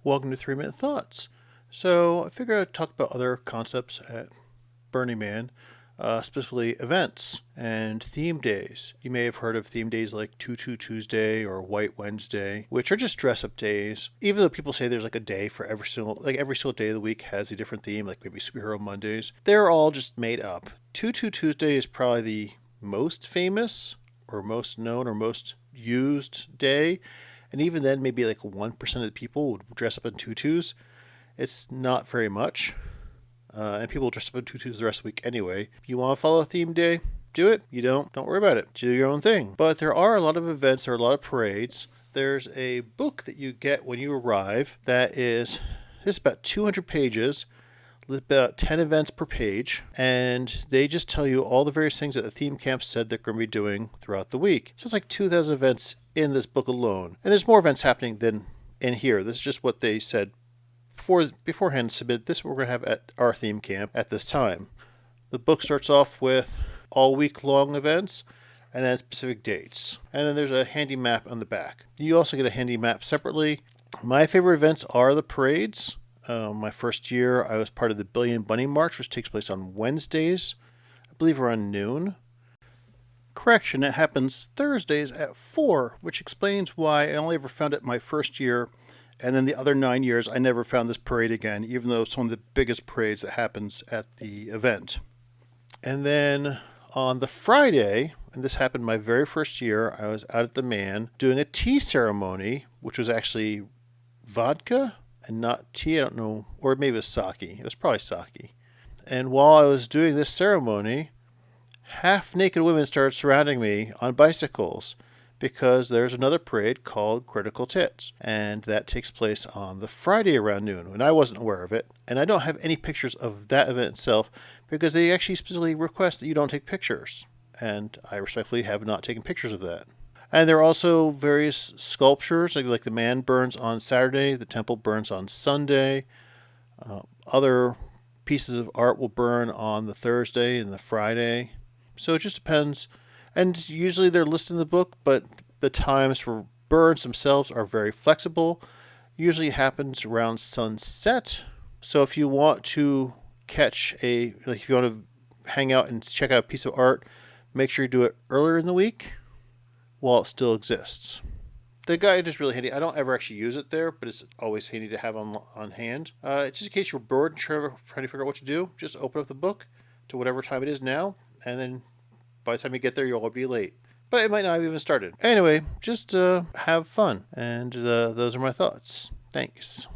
Welcome to 3 Minute Thoughts. So, I figured I'd talk about other concepts at Burning Man, specifically events and theme days. You may have heard of theme days like Tutu Tuesday or White Wednesday, which are just dress up days. Even though people say there's like a day for every single day of the week has a different theme, like maybe Superhero Mondays, they're all just made up. Tutu Tuesday is probably the most famous or most known or most used day. And even then, maybe like 1% of the people would dress up in tutus. It's not very much. And people dress up in tutus the rest of the week anyway. If you want to follow a theme day, do it. You don't worry about it. Do your own thing. But there are a lot of events, there are a lot of parades. There's a book that you get when you arrive that is about 200 pages, about 10 events per page, and they just tell you all the various things that the theme camp said they're going to be doing throughout the week. So it's like 2,000 events in this book alone. And there's more events happening than in here. This is just what they said beforehand. Submit this is what we're going to have at our theme camp at this time. The book starts off with all week long events and then specific dates. And then there's a handy map on the back. You also get a handy map separately. My favorite events are the parades. My first year, I was part of the Billion Bunny March, which takes place on Wednesdays, I believe around noon. Correction, it happens Thursdays at 4, which explains why I only ever found it my first year, and then the other 9 years I never found this parade again, even though it's one of the biggest parades that happens at the event. And then on the Friday, and this happened my very first year, I was out at the Man doing a tea ceremony, which was actually vodka and not tea, I don't know, or maybe it was sake. It was probably sake. And while I was doing this ceremony, half-naked women started surrounding me on bicycles because there's another parade called Critical Tits, and that takes place on the Friday around noon, and I wasn't aware of it. And I don't have any pictures of that event itself because they actually specifically request that you don't take pictures, and I respectfully have not taken pictures of that. And there are also various sculptures, like the Man burns on Saturday, the temple burns on Sunday. Other pieces of art will burn on the Thursday and the Friday. So it just depends. And usually they're listed in the book, but the times for burns themselves are very flexible. Usually it happens around sunset. So if you want to if you want to hang out and check out a piece of art, make sure you do it earlier in the week while it still exists. The guide is really handy. I don't ever actually use it there, but it's always handy to have on hand. Just in case you're bored and trying to figure out what to do, just open up the book to whatever time it is now, and then by the time you get there, you'll all be late. But it might not have even started. Anyway, just have fun. And those are my thoughts. Thanks.